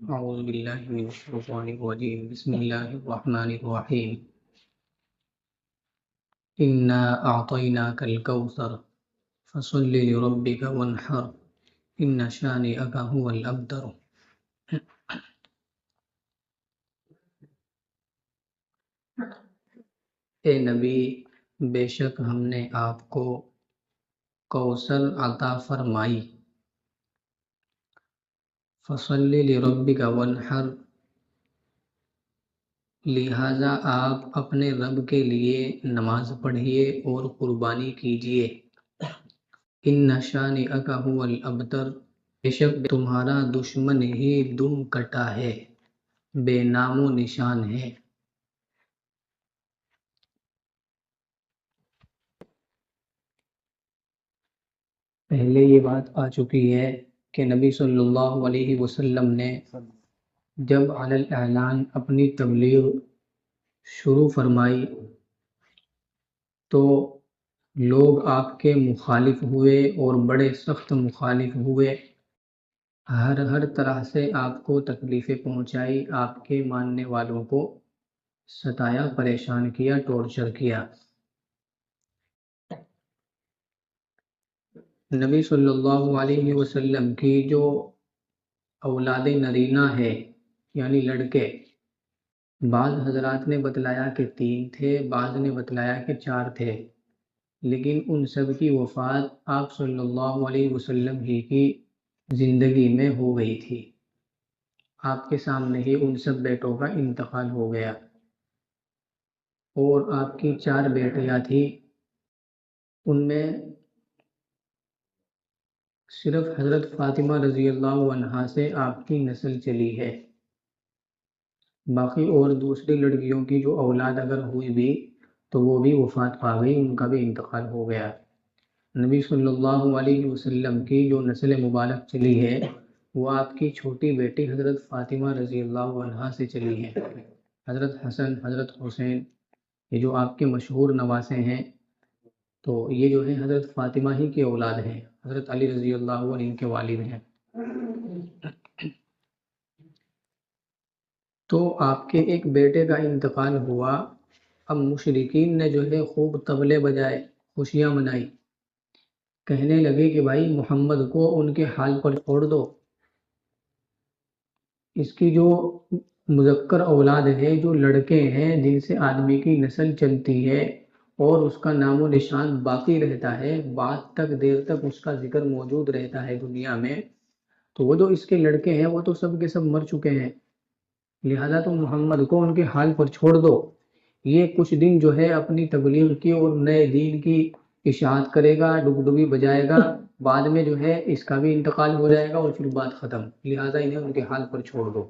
أعوذ بالله من الشيطان الرجيم بسم الله الرحمن الرحيم إنا أعطيناك الكوثر فصل لربك وانحر إن شانئك هو الأبتر۔ اے نبی، بے شک ہم نے آپ کو کوثر عطا فرمائی۔ فصل لربک وانحر، لہذا آپ اپنے رب کے لیے نماز پڑھیے اور قربانی کیجیے۔ ان شانئک هو الابتر، بے شک تمہارا دشمن ہی دم کٹا ہے، بے نام و نشان ہے۔ پہلے یہ بات آ چکی ہے کہ نبی صلی اللہ علیہ وسلم نے جب علی الاعلان اپنی تبلیغ شروع فرمائی تو لوگ آپ کے مخالف ہوئے اور بڑے سخت مخالف ہوئے، ہر طرح سے آپ کو تکلیفیں پہنچائی، آپ کے ماننے والوں کو ستایا، پریشان کیا، ٹارچر کیا۔ نبی صلی اللہ علیہ وسلم کی جو اولاد نرینہ ہے یعنی لڑکے، بعض حضرات نے بتلایا کہ 3 تھے، بعض نے بتلایا کہ 4 تھے، لیکن ان سب کی وفات آپ صلی اللہ علیہ وسلم ہی کی زندگی میں ہو گئی تھی۔ آپ کے سامنے ہی ان سب بیٹوں کا انتقال ہو گیا، اور آپ کی 4 بیٹیاں تھیں، ان میں صرف حضرت فاطمہ رضی اللہ عنہا سے آپ کی نسل چلی ہے، باقی اور دوسری لڑکیوں کی جو اولاد اگر ہوئی بھی تو وہ بھی وفات پا گئی، ان کا بھی انتقال ہو گیا۔ نبی صلی اللہ علیہ وسلم کی جو نسل مبارک چلی ہے وہ آپ کی چھوٹی بیٹی حضرت فاطمہ رضی اللہ عنہا سے چلی ہے۔ حضرت حسن، حضرت حسین، یہ جو آپ کے مشہور نواسے ہیں، تو یہ جو ہے حضرت فاطمہ ہی کی اولاد ہیں، حضرت علی رضی اللہ عنہ ان کے والد ہیں۔ تو آپ کے ایک بیٹے کا انتقال ہوا، اب مشرکین نے جو ہے خوب طبلے بجائے، خوشیاں منائی، کہنے لگے کہ بھائی محمد کو ان کے حال پر چھوڑ دو، اس کی جو مذکر اولاد ہے، جو لڑکے ہیں جن سے آدمی کی نسل چلتی ہے اور اس کا نام و نشان باقی رہتا ہے، بعد تک دیر تک اس کا ذکر موجود رہتا ہے دنیا میں، تو وہ جو اس کے لڑکے ہیں وہ تو سب کے سب مر چکے ہیں، لہذا تو محمد کو ان کے حال پر چھوڑ دو، یہ کچھ دن جو ہے اپنی تبلیغ کی اور نئے دین کی اشاعت کرے گا، ڈگڈگی بجائے گا، بعد میں جو ہے اس کا بھی انتقال ہو جائے گا اور پھر بات ختم، لہذا انہیں ان کے حال پر چھوڑ دو۔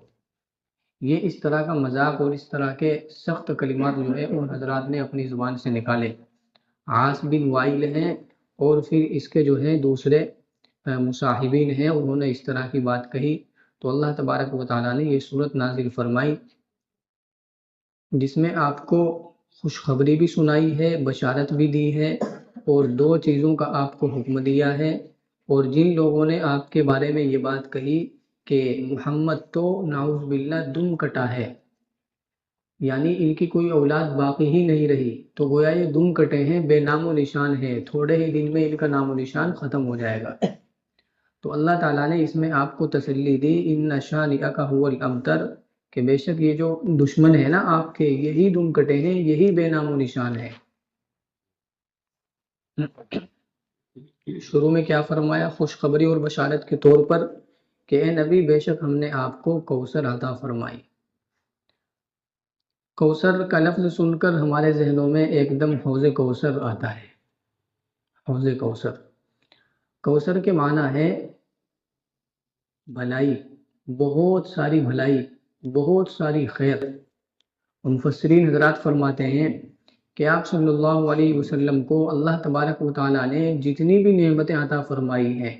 یہ اس طرح کا مذاق اور اس طرح کے سخت کلمات جو ہے ان حضرات نے اپنی زبان سے نکالے۔ عاص بن وائل ہیں اور پھر اس کے جو ہے دوسرے مصاحبین ہیں، انہوں نے اس طرح کی بات کہی، تو اللہ تبارک و تعالیٰ نے یہ صورت نازل فرمائی جس میں آپ کو خوشخبری بھی سنائی ہے، بشارت بھی دی ہے، اور 2 چیزوں کا آپ کو حکم دیا ہے۔ اور جن لوگوں نے آپ کے بارے میں یہ بات کہی کہ محمد تو نعوذ باللہ دم کٹا ہے، یعنی ان کی کوئی اولاد باقی ہی نہیں رہی، تو گویا یہ دم کٹے ہیں، بے نام و نشان ہے، تھوڑے ہی دن میں ان کا نام و نشان ختم ہو جائے گا۔ تو اللہ تعالیٰ نے اس میں آپ کو تسلی دی، ان شانئک هو الابتر، کہ بے شک یہ جو دشمن ہے نا آپ کے، یہی دم کٹے ہیں، یہی بے نام و نشان ہے۔ شروع میں کیا فرمایا؟ خوشخبری اور بشارت کے طور پر کہ اے نبی، بے شک ہم نے آپ کو کوثر عطا فرمائی۔ کوثر کا لفظ سن کر ہمارے ذہنوں میں ایک دم حوض کوثر آتا ہے۔ حوض کوثر، کوثر کے معنی ہے بھلائی، بہت ساری بھلائی، بہت ساری خیر۔ مفسرین حضرات فرماتے ہیں کہ آپ صلی اللہ علیہ وسلم کو اللہ تبارک و تعالیٰ نے جتنی بھی نعمتیں عطا فرمائی ہیں،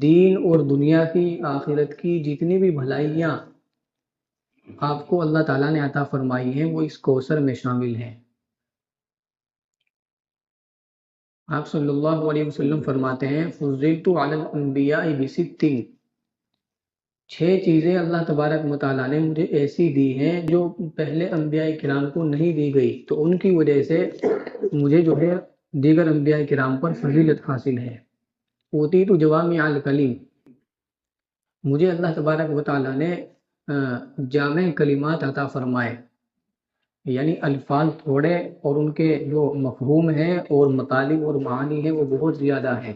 دین اور دنیا کی، آخرت کی جتنی بھی بھلائیاں آپ کو اللہ تعالیٰ نے عطا فرمائی ہیں، وہ اس کوثر میں شامل ہیں۔ آپ صلی اللہ علیہ وسلم فرماتے ہیں فضلت علی الانبیاء بست، 6 چیزیں اللہ تبارک و تعالیٰ نے مجھے ایسی دی ہیں جو پہلے انبیاء کرام کو نہیں دی گئی، تو ان کی وجہ سے مجھے جو ہے دیگر انبیاء کرام پر فضیلت حاصل ہے۔ اوتیت جوامع الکلم، مجھے اللہ تبارک و تعالیٰ نے جامع کلمات عطا فرمائے، یعنی الفاظ تھوڑے اور ان کے جو مفہوم ہیں اور مطالب اور معانی ہیں وہ بہت زیادہ ہیں۔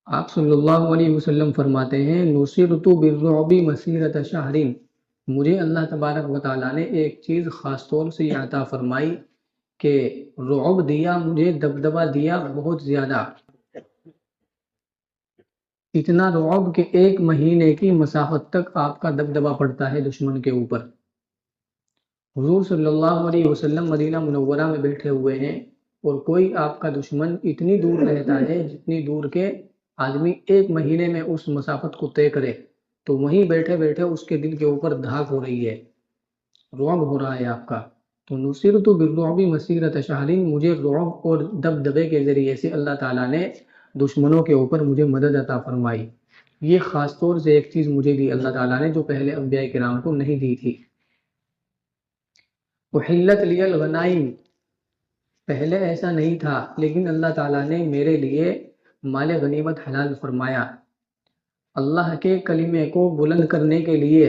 آپ صلی اللہ علیہ وسلم فرماتے ہیں نصرت بالرعب مسیرۃ شہر، مجھے اللہ تبارک و تعالیٰ نے ایک چیز خاص طور سے یہ عطا فرمائی کہ رعب دیا، مجھے دبدبا دیا بہت زیادہ، اتنا رعب کہ 1 مہینے کی مسافت تک آپ کا دبدبا پڑتا ہے دشمن کے اوپر۔ حضور صلی اللہ علیہ وسلم مدینہ منورہ میں بیٹھے ہوئے ہیں اور کوئی آپ کا دشمن اتنی دور رہتا ہے جتنی دور کے آدمی 1 مہینے میں اس مسافت کو طے کرے، تو وہیں بیٹھے بیٹھے اس کے دل کے اوپر دھاک ہو رہی ہے، رعب ہو رہا ہے آپ کا۔ تو نصرت بالرعب مسیرۃ شہر، مجھے رعب اور دبدبے کے ذریعے سے اللہ تعالیٰ نے دشمنوں کے اوپر مجھے مدد عطا فرمائی۔ یہ خاص طور سے ایک چیز مجھے دی اللہ تعالیٰ نے جو پہلے انبیاء کرام کو نہیں دی تھی۔ احلت لی الغنائم، پہلے ایسا نہیں تھا لیکن اللہ تعالیٰ نے میرے لیے مال غنیمت حلال فرمایا۔ اللہ کے کلمے کو بلند کرنے کے لیے،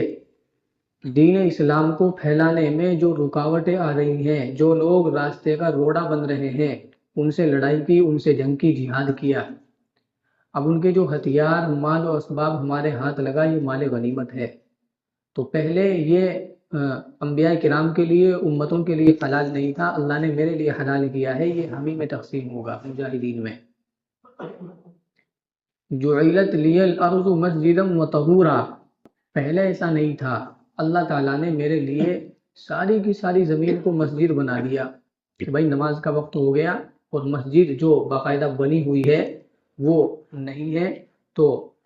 دین اسلام کو پھیلانے میں جو رکاوٹیں آ رہی ہیں، جو لوگ راستے کا روڑا بن رہے ہیں، ان سے لڑائی کی، ان سے جنگ کی، جہاد کیا۔ اب ان کے جو ہتھیار، مال و اسباب ہمارے ہاتھ لگا، یہ مال غنیمت ہے۔ تو پہلے یہ انبیاء کرام کے لیے، امتوں کے لیے حلال نہیں تھا، اللہ نے میرے لیے حلال کیا ہے، یہ ہم ہی میں تقسیم ہوگا مجاہدین میں۔ جعلت لی الارض مسجدا وطہورا، پہلے ایسا نہیں تھا، اللہ تعالیٰ نے میرے لیے ساری کی ساری زمین کو مسجد بنا دیا کہ بھائی نماز کا وقت ہو گیا اور مسجد جو باقاعدہ بنی ہوئی ہے وہ نہیں ہے، تو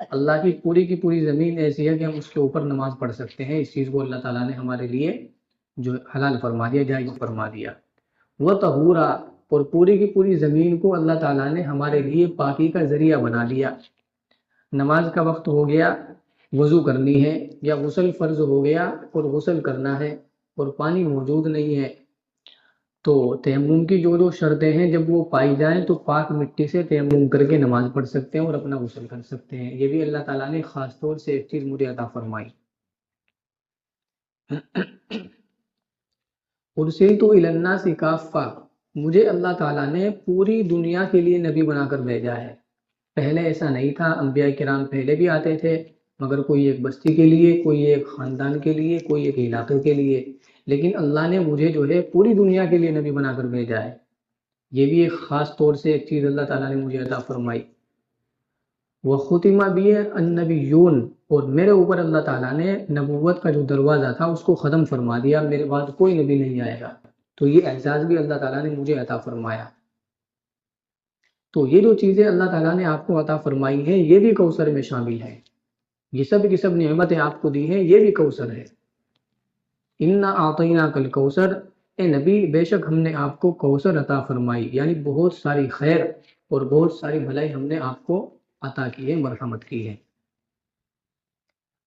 اللہ کی پوری زمین ایسی ہے کہ ہم اس کے اوپر نماز پڑھ سکتے ہیں۔ اس چیز کو اللہ تعالیٰ نے ہمارے لیے جو حلال فرما دیا، جائز فرما دیا۔ وہ طہورا، اور پوری کی پوری زمین کو اللہ تعالیٰ نے ہمارے لیے پاکی کا ذریعہ بنا دیا۔ نماز کا وقت ہو گیا، وضو کرنی ہے، یا غسل فرض ہو گیا اور غسل کرنا ہے اور پانی موجود نہیں ہے، تو تیمم کی جو شرطیں ہیں جب وہ پائی جائیں تو پاک مٹی سے تیمم کر کے نماز پڑھ سکتے ہیں اور اپنا غسل کر سکتے ہیں۔ یہ بھی اللہ تعالیٰ نے خاص طور سے ایک چیز مجھے عطا فرمائی۔ ارسلت الی الناس کافہ، مجھے اللہ تعالیٰ نے پوری دنیا کے لیے نبی بنا کر بھیجا ہے۔ پہلے ایسا نہیں تھا، انبیاء کرام پہلے بھی آتے تھے مگر کوئی ایک بستی کے لیے، کوئی ایک خاندان کے لیے، کوئی ایک علاقے کے لیے، لیکن اللہ نے مجھے جو ہے پوری دنیا کے لیے نبی بنا کر بھیجا ہے۔ یہ بھی ایک خاص طور سے ایک چیز اللہ تعالیٰ نے مجھے عطا فرمائی۔ وختم بی النبیون، اور میرے اوپر اللہ تعالیٰ نے نبوت کا جو دروازہ تھا اس کو ختم فرما دیا، میرے بعد کوئی نبی نہیں آئے گا۔ تو یہ اعزاز بھی اللہ تعالیٰ نے مجھے عطا فرمایا۔ تو یہ جو چیزیں اللہ تعالیٰ نے آپ کو عطا فرمائی ہیں یہ بھی کوثر میں شامل ہے، یہ سب کی سب نعمتیں آپ کو دی ہیں، یہ بھی کوثر ہے۔ انا اعطیناک الکوثر، اے نبی بے شک ہم نے آپ کو کوثر عطا فرمائی، یعنی بہت ساری خیر اور بہت ساری بھلائی ہم نے آپ کو عطا کی ہے، مرحمت کی ہے۔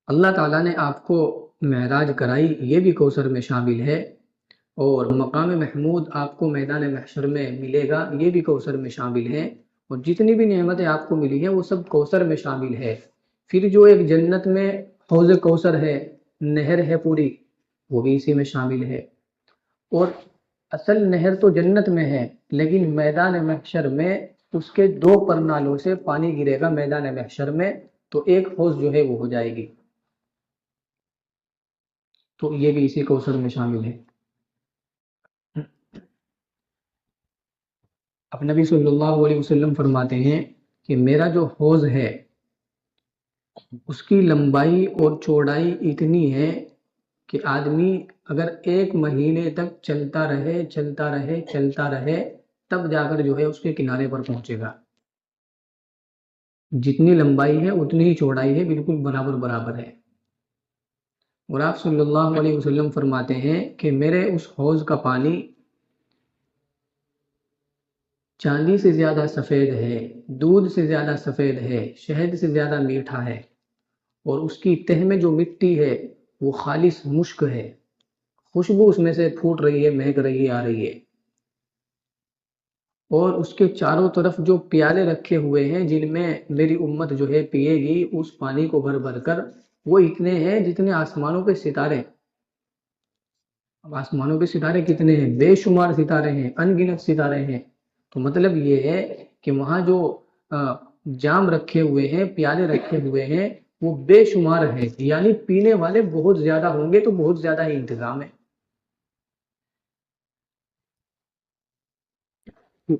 اللہ تعالیٰ نے آپ کو معراج کرائی، یہ بھی کوثر میں شامل ہے، اور مقام محمود آپ کو میدان محشر میں ملے گا، یہ بھی کوثر میں شامل ہے، اور جتنی بھی نعمتیں آپ کو ملی ہیں وہ سب کوثر میں شامل ہے۔ پھر جو ایک جنت میں حوض کوثر ہے، نہر ہے پوری، وہ بھی اسی میں شامل ہے، اور اصل نہر تو جنت میں ہے لیکن میدان محشر میں اس کے 2 پرنالوں سے پانی گرے گا میدان محشر میں، تو ایک حوض جو ہے وہ ہو جائے گی، تو یہ بھی اسی کوثر میں شامل ہے۔ اب نبی صلی اللہ علیہ وسلم فرماتے ہیں کہ میرا جو حوض ہے اس کی لمبائی اور چوڑائی اتنی ہے کہ آدمی اگر 1 مہینے تک چلتا رہے چلتا رہے چلتا رہے تب جا کر جو ہے اس کے کنارے پر پہنچے گا۔ جتنی لمبائی ہے اتنی ہی چوڑائی ہے، بالکل برابر برابر ہے۔ اور آپ صلی اللہ علیہ وسلم فرماتے ہیں کہ میرے اس حوض کا پانی چاندی سے زیادہ سفید ہے، دودھ سے زیادہ سفید ہے، شہد سے زیادہ میٹھا ہے، اور اس کی تہ میں جو مٹی ہے وہ خالص مشک ہے، خوشبو اس میں سے پھوٹ رہی ہے، مہک رہی ہے، آ رہی ہے، اور اس کے چاروں طرف جو پیالے رکھے ہوئے ہیں جن میں میری امت جو ہے پیے گی اس پانی کو بھر بھر کر، وہ اتنے ہیں جتنے آسمانوں پہ ستارے۔ اب آسمانوں پہ ستارے کتنے ہیں؟ بے شمار ستارے ہیں، ان گنت ستارے ہیں۔ تو مطلب یہ ہے کہ وہاں جو جام رکھے ہوئے ہیں، پیالے رکھے ہوئے ہیں، وہ بے شمار ہیں، یعنی پینے والے بہت زیادہ ہوں گے، تو بہت زیادہ ہی انتظام ہے۔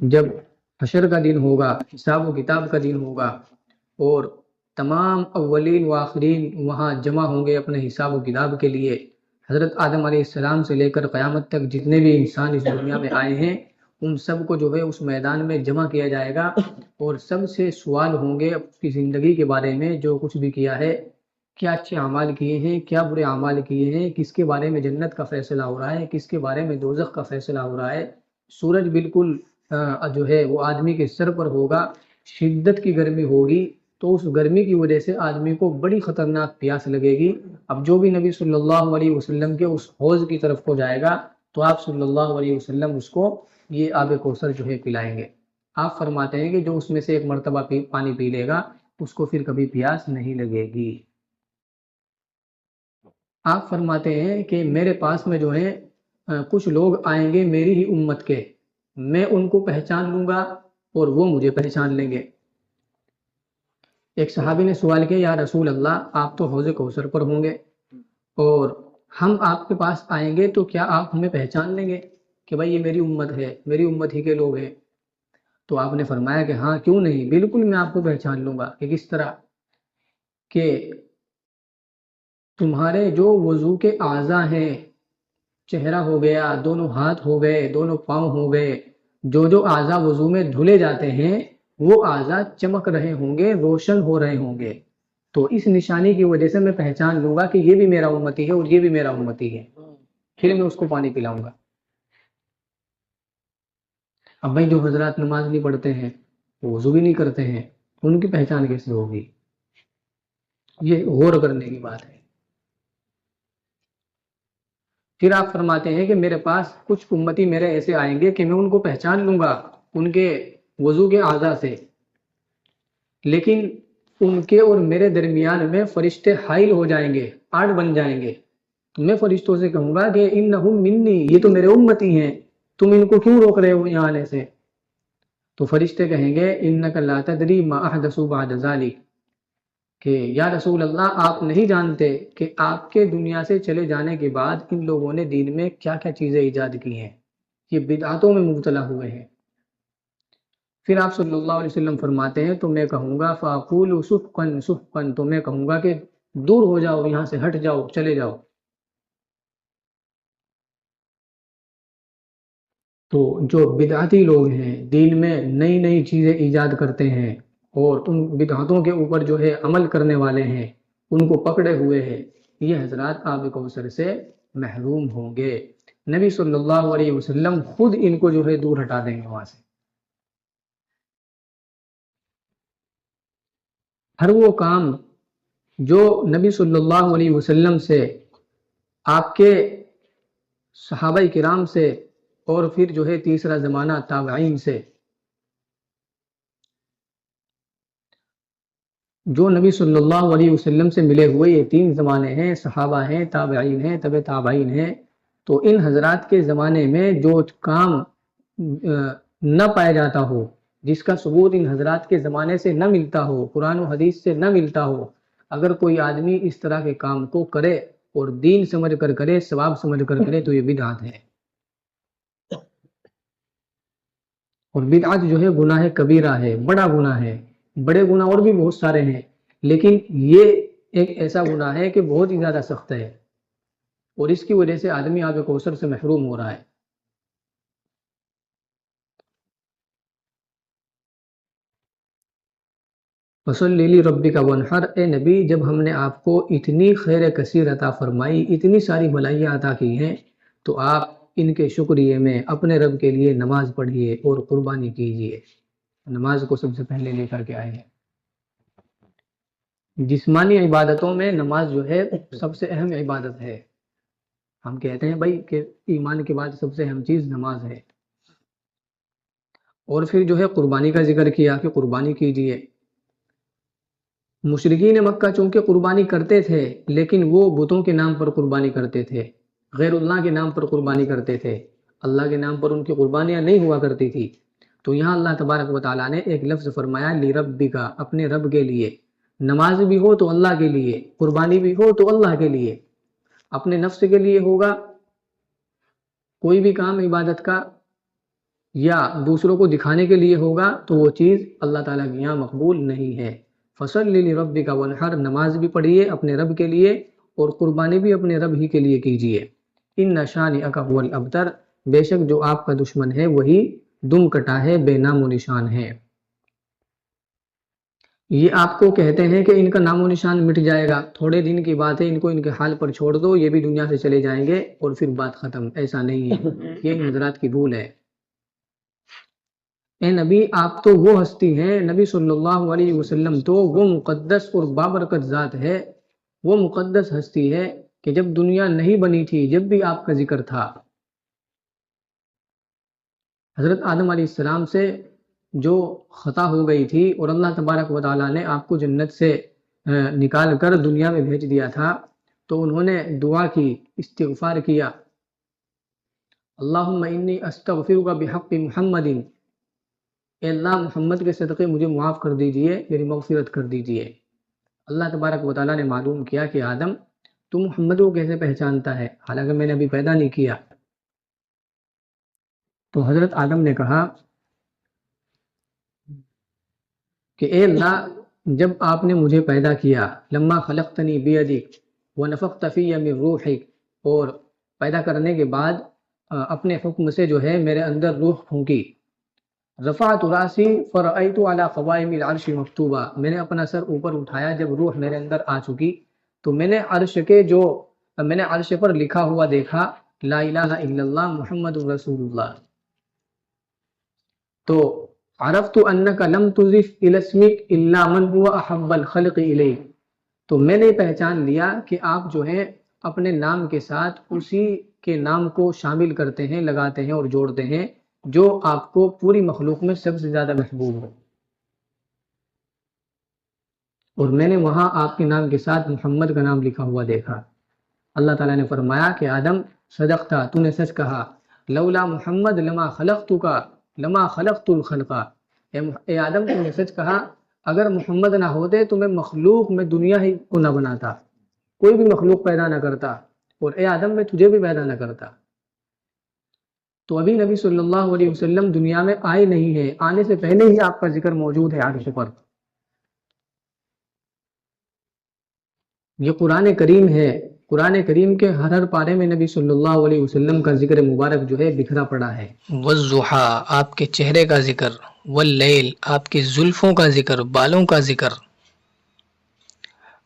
جب حشر کا دن ہوگا، حساب و کتاب کا دن ہوگا، اور تمام اولین و آخرین وہاں جمع ہوں گے اپنے حساب و کتاب کے لیے، حضرت آدم علیہ السلام سے لے کر قیامت تک جتنے بھی انسان اس دنیا میں آئے ہیں ان سب کو جو ہے اس میدان میں جمع کیا جائے گا، اور سب سے سوال ہوں گے اپنی زندگی کے بارے میں، جو کچھ بھی کیا ہے، کیا اچھے اعمال کیے ہیں، کیا برے اعمال کیے ہیں، کس کے بارے میں جنت کا فیصلہ ہو رہا ہے، کس کے بارے میں دوزخ کا فیصلہ ہو رہا ہے۔ سورج بالکل جو ہے وہ آدمی کے سر پر ہوگا، شدت کی گرمی ہوگی، تو اس گرمی کی وجہ سے آدمی کو بڑی خطرناک پیاس لگے گی۔ اب جو بھی نبی صلی اللہ علیہ وسلم کے اس حوض کی طرف کو جائے گا تو آپ صلی اللہ علیہ وسلم اس کو یہ آب کوثر جو ہے پلائیں گے۔ آپ فرماتے ہیں کہ جو اس میں سے ایک مرتبہ پانی پی لے گا اس کو پھر کبھی پیاس نہیں لگے گی۔ آپ فرماتے ہیں کہ میرے پاس میں جو ہے کچھ لوگ آئیں گے میری ہی امت کے، میں ان کو پہچان لوں گا اور وہ مجھے پہچان لیں گے۔ ایک صحابی نے سوال کیا، یا رسول اللہ آپ تو حوض کوثر پر ہوں گے اور ہم آپ کے پاس آئیں گے تو کیا آپ ہمیں پہچان لیں گے کہ بھائی یہ میری امت ہے، میری امت ہی کے لوگ ہیں؟ تو آپ نے فرمایا کہ ہاں کیوں نہیں، بالکل میں آپ کو پہچان لوں گا۔ کہ کس طرح؟ کہ تمہارے جو وضو کے اعضاء ہیں، چہرہ ہو گیا، دونوں ہاتھ ہو گئے، دونوں پاؤں ہو گئے، جو اعضاء وضو میں دھلے جاتے ہیں وہ اعضاء چمک رہے ہوں گے، روشن ہو رہے ہوں گے، تو اس نشانی کی وجہ سے میں پہچان لوں گا کہ یہ بھی میرا امتی ہے اور یہ بھی میرا امتی ہے، پھر میں اس کو پانی پلاؤں گا۔ اب بھائی جو حضرات نماز نہیں پڑھتے ہیں، وضو بھی نہیں کرتے ہیں، ان کی پہچان کیسے ہوگی؟ یہ غور کرنے کی بات ہے۔ پھر آپ فرماتے ہیں کہ میرے پاس کچھ امتی میرے ایسے آئیں گے کہ میں ان کو پہچان لوں گا ان کے وضو کے اعضاء سے، لیکن ان کے اور میرے درمیان میں فرشتے حائل ہو جائیں گے، آڑ بن جائیں گے، تو میں فرشتوں سے کہوں گا کہ انہم منی، یہ تو میرے امتی ہیں، تم ان کو کیوں روک رہے ہو یہاں آنے سے؟ تو فرشتے کہیں گے انک لا تدری ما احدثوا بعد ذلک، کہ یا رسول اللہ آپ نہیں جانتے کہ آپ کے دنیا سے چلے جانے کے بعد ان لوگوں نے دین میں کیا کیا چیزیں ایجاد کی ہیں، یہ بدعتوں میں مبتلا ہوئے ہیں۔ پھر آپ صلی اللہ علیہ وسلم فرماتے ہیں تو میں کہوں گا فاقول سحقا سحقا، تو میں کہوں گا کہ دور ہو جاؤ، یہاں سے ہٹ جاؤ، چلے جاؤ۔ تو جو بدعتی لوگ ہیں، دین میں نئی نئی چیزیں ایجاد کرتے ہیں اور ان بدعتوں کے اوپر جو ہے عمل کرنے والے ہیں، ان کو پکڑے ہوئے ہیں، یہ حضرات آب کوثر سے محروم ہوں گے۔ نبی صلی اللہ علیہ وسلم خود ان کو جو ہے دور ہٹا دیں گے وہاں سے۔ ہر وہ کام جو نبی صلی اللہ علیہ وسلم سے، آپ کے صحابہ کرام سے، اور پھر جو ہے تیسرا زمانہ تابعین سے، جو نبی صلی اللہ علیہ وسلم سے ملے ہوئے یہ تین زمانے ہیں، صحابہ ہیں، تابعین ہیں، تبع تابعین ہیں، تو ان حضرات کے زمانے میں جو کام نہ پایا جاتا ہو، جس کا ثبوت ان حضرات کے زمانے سے نہ ملتا ہو، قرآن و حدیث سے نہ ملتا ہو، اگر کوئی آدمی اس طرح کے کام کو کرے اور دین سمجھ کر کرے، ثواب سمجھ کر کرے، تو یہ بدعت ہے۔ اور بدعت جو ہے گناہ کبیرہ ہے، بڑا گناہ ہے، بڑے گناہ اور بھی بہت سارے ہیں، لیکن یہ ایک ایسا گناہ ہے کہ بہت ہی زیادہ سخت ہے، اور اس کی وجہ سے آدمی آب کوثر سے محروم ہو رہا ہے۔ فصلی لربک وانحر، اے نبی جب ہم نے آپ کو اتنی خیر کثیر عطا فرمائی، اتنی ساری بھلائیاں عطا کی ہیں، تو آپ ان کے شکریہ میں اپنے رب کے لیے نماز پڑھیے اور قربانی کیجیے۔ نماز کو سب سے پہلے لے کر کے آئے ہیں۔ جسمانی عبادتوں میں نماز جو ہے سب سے اہم عبادت ہے۔ ہم کہتے ہیں بھائی کہ ایمان کے بعد سب سے اہم چیز نماز ہے۔ اور پھر جو ہے قربانی کا ذکر کیا کہ قربانی کیجیے۔ مشرکین مکہ چونکہ قربانی کرتے تھے لیکن وہ بتوں کے نام پر قربانی کرتے تھے، غیر اللہ کے نام پر قربانی کرتے تھے، اللہ کے نام پر ان کی قربانیاں نہیں ہوا کرتی تھی۔ تو یہاں اللہ تبارک و تعالیٰ نے ایک لفظ فرمایا لِرَبِّکَ، اپنے رب کے لیے۔ نماز بھی ہو تو اللہ کے لیے، قربانی بھی ہو تو اللہ کے لیے۔ اپنے نفس کے لیے ہوگا کوئی بھی کام عبادت کا یا دوسروں کو دکھانے کے لیے ہوگا تو وہ چیز اللہ تعالیٰ کے یہاں مقبول نہیں ہے۔ فَصَلِّ لِرَبِّكَ وَانْحَرْ، نماز بھی پڑھیے اپنے رب کے لیے اور قربانی بھی اپنے رب ہی کے لیے کیجیے۔ إِنَّ شَانِئَكَ هُوَ الْأَبْتَرُ، بے شک جو آپ کا دشمن ہے وہی دم کٹا ہے، بے نام و نشان ہے۔ یہ آپ کو کہتے ہیں کہ ان کا نام و نشان مٹ جائے گا، تھوڑے دن کی بات ہے، ان کو ان کے حال پر چھوڑ دو، یہ بھی دنیا سے چلے جائیں گے اور پھر بات ختم۔ ایسا نہیں ہے، یہ حضرات کی بھول ہے۔ اے نبی آپ تو وہ ہستی ہیں، نبی صلی اللہ علیہ وسلم تو وہ مقدس اور بابرکت ذات ہے، وہ مقدس ہستی ہے کہ جب دنیا نہیں بنی تھی جب بھی آپ کا ذکر تھا۔ حضرت آدم علیہ السلام سے جو خطا ہو گئی تھی اور اللہ تبارک و تعالیٰ نے آپ کو جنت سے نکال کر دنیا میں بھیج دیا تھا تو انہوں نے دعا کی، استغفار کیا، اللہم انی استغفرک بحق محمد، اے اللہ محمد کے صدقے مجھے معاف کر دیجئے، میری مغفرت کر دیجئے۔ اللہ تبارک و تعالیٰ نے معلوم کیا کہ آدم تو محمد کو کیسے پہچانتا ہے حالانکہ میں نے ابھی پیدا نہیں کیا۔ تو حضرت آدم نے کہا کہ اے اللہ جب آپ نے مجھے پیدا کیا، لما خلقتنی بیدک ونفخت فی من روحک، اور پیدا کرنے کے بعد اپنے حکم سے جو ہے میرے اندر روح پھونکی، رفعت راسی فرأیت علی قوائم العرش مکتوبہ، میں نے اپنا سر اوپر اٹھایا جب روح میرے اندر آ چکی تو میں نے عرش پر لکھا ہوا دیکھا لا الہ الا اللہ محمد رسول اللہ، تو عرفت انک لم تضف الی اسمک الا من هو احب الخلق الیک، تو میں نے پہچان لیا کہ آپ جو ہیں اپنے نام کے ساتھ اسی کے نام کو شامل کرتے ہیں، لگاتے ہیں اور جوڑتے ہیں جو آپ کو پوری مخلوق میں سب سے زیادہ محبوب ہو، اور میں نے وہاں آپ کے نام کے ساتھ محمد کا نام لکھا ہوا دیکھا۔ اللہ تعالیٰ نے فرمایا کہ آدم صدقتا، تو نے سچ کہا، لولا محمد لما خلقتک لما خلقت الخلق، اے آدم تو نے سچ کہا، اگر محمد نہ ہوتے تو میں مخلوق میں دنیا ہی کو نہ بناتا، کوئی بھی مخلوق پیدا نہ کرتا، اور اے آدم میں تجھے بھی پیدا نہ کرتا۔ تو ابھی نبی صلی اللہ علیہ وسلم دنیا میں آئے نہیں ہیں، آنے سے پہلے ہی آپ کا ذکر موجود ہے عرش پر۔ یہ قرآن کریم ہے، قرآن کریم کے ہر پارے میں نبی صلی اللہ علیہ وسلم کا ذکر مبارک جو ہے بکھرا پڑا ہے۔ والضحیٰ، آپ کے چہرے کا ذکر، واللیل، آپ کے زلفوں کا ذکر، بالوں کا ذکر،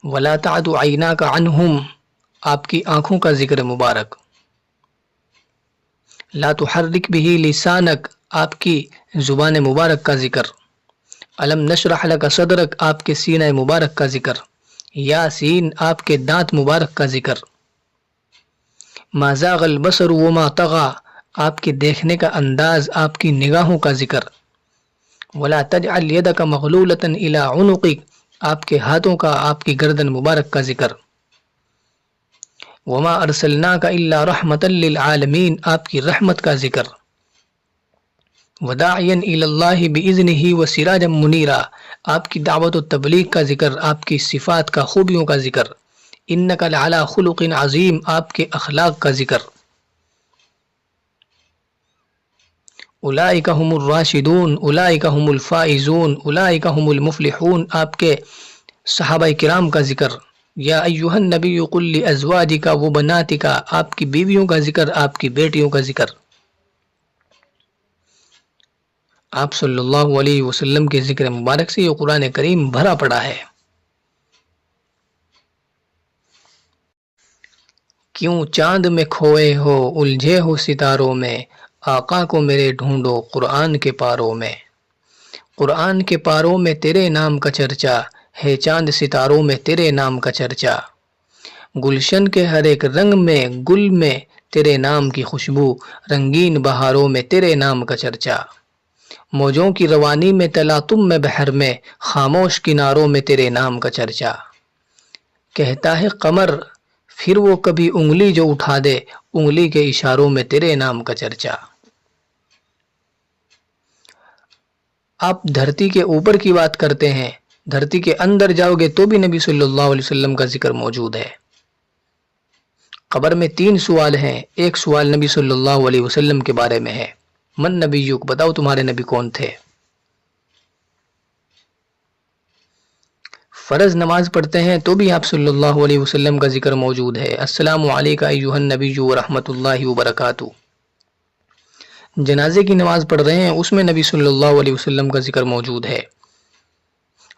ولا تعد عیناک عنہم، آپ کی آنکھوں کا ذکر مبارک، لا تحرک بہ لسانک، آپ کی زبان مبارک کا ذکر، الم نشرح لک صدرک، آپ کے سینہ مبارک کا ذکر، یاسین، آپ کے دانت مبارک کا ذکر، ما زاغ البصر وما طغى، آپ کے دیکھنے کا انداز، آپ کی نگاہوں کا ذکر، ولا تجعل یدک مغلولۃ الی عنقک، آپ کے ہاتھوں کا، آپ کی گردن مبارک کا ذکر، وما ارسلناک الا رحمۃ للعالمین، آپ کی رحمت کا ذکر، وداعیا الی اللہ باذنہ وسراجا منیرا، آپ کی دعوت و تبلیغ کا ذکر، آپ کی صفات کا، خوبیوں کا ذکر، انک لعلی خلق عظیم، آپ کے اخلاق کا ذکر، اولئک هم الراشدون اولئک هم الفائزون اولئک هم المفلحون، آپ کے صحابہ کرام کا ذکر، یا ایھا النبی قل لازواجک وبناتک، آپ کی بیویوں کا ذکر، آپ کی بیٹیوں کا ذکر۔ آپ صلی اللہ علیہ وسلم کے ذکر مبارک سے یہ قرآن کریم بھرا پڑا ہے۔ کیوں چاند میں کھوئے ہو الجھے ہو ستاروں میں، آقا کو میرے ڈھونڈو قرآن کے پاروں میں۔ قرآن کے پاروں میں تیرے نام کا چرچا ہے، چاند ستاروں میں تیرے نام کا چرچا۔ گلشن کے ہر ایک رنگ میں گل میں تیرے نام کی خوشبو، رنگین بہاروں میں تیرے نام کا چرچا۔ موجوں کی روانی میں تلاطم میں بحر میں، خاموش کناروں میں تیرے نام کا چرچا۔ کہتا ہے قمر پھر وہ کبھی انگلی جو اٹھا دے، انگلی کے اشاروں میں تیرے نام کا چرچا۔ آپ دھرتی کے اوپر کی بات کرتے ہیں، دھرتی کے اندر جاؤ گے تو بھی نبی صلی اللہ علیہ وسلم کا ذکر موجود ہے۔ قبر میں 3 سوال ہیں، ایک سوال نبی صلی اللہ علیہ وسلم کے بارے میں ہے، من نبیک، بتاؤ تمہارے نبی کون تھے۔ فرض نماز پڑھتے ہیں تو بھی آپ صلی اللہ علیہ وسلم کا ذکر موجود ہے، السلام علیکہ ایھا النبی ورحمۃ اللہ وبرکاتہ۔ جنازے کی نماز پڑھ رہے ہیں، اس میں نبی صلی اللہ علیہ وسلم کا ذکر موجود ہے۔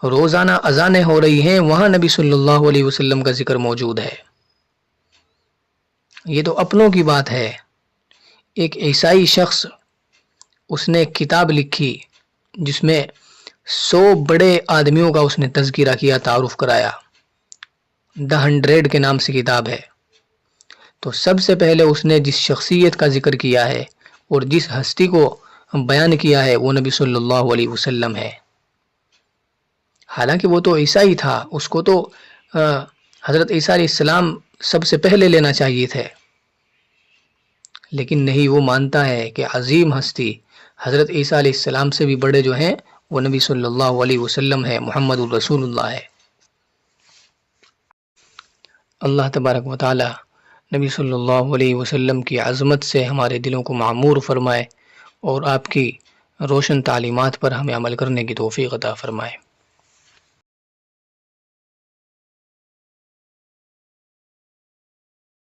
روزانہ اذانیں ہو رہی ہیں، وہاں نبی صلی اللہ علیہ وسلم کا ذکر موجود ہے۔ یہ تو اپنوں کی بات ہے۔ ایک عیسائی شخص، اس نے ایک کتاب لکھی جس میں 100 بڑے آدمیوں کا اس نے تذکرہ کیا، تعارف کرایا، The 100 کے نام سے کتاب ہے۔ تو سب سے پہلے اس نے جس شخصیت کا ذکر کیا ہے اور جس ہستی کو بیان کیا ہے وہ نبی صلی اللہ علیہ وسلم ہے۔ حالانکہ وہ تو عیسائی تھا، اس کو تو حضرت عیسیٰ علیہ السلام سب سے پہلے لینا چاہیے تھے، لیکن نہیں، وہ مانتا ہے کہ عظیم ہستی حضرت عیسیٰ علیہ السلام سے بھی بڑے جو ہیں وہ نبی صلی اللہ علیہ وسلم ہے، محمد الرسول اللہ ہے۔ اللہ تبارک و تعالی نبی صلی اللہ علیہ وسلم کی عظمت سے ہمارے دلوں کو معمور فرمائے اور آپ کی روشن تعلیمات پر ہمیں عمل کرنے کی توفیق عطا فرمائے۔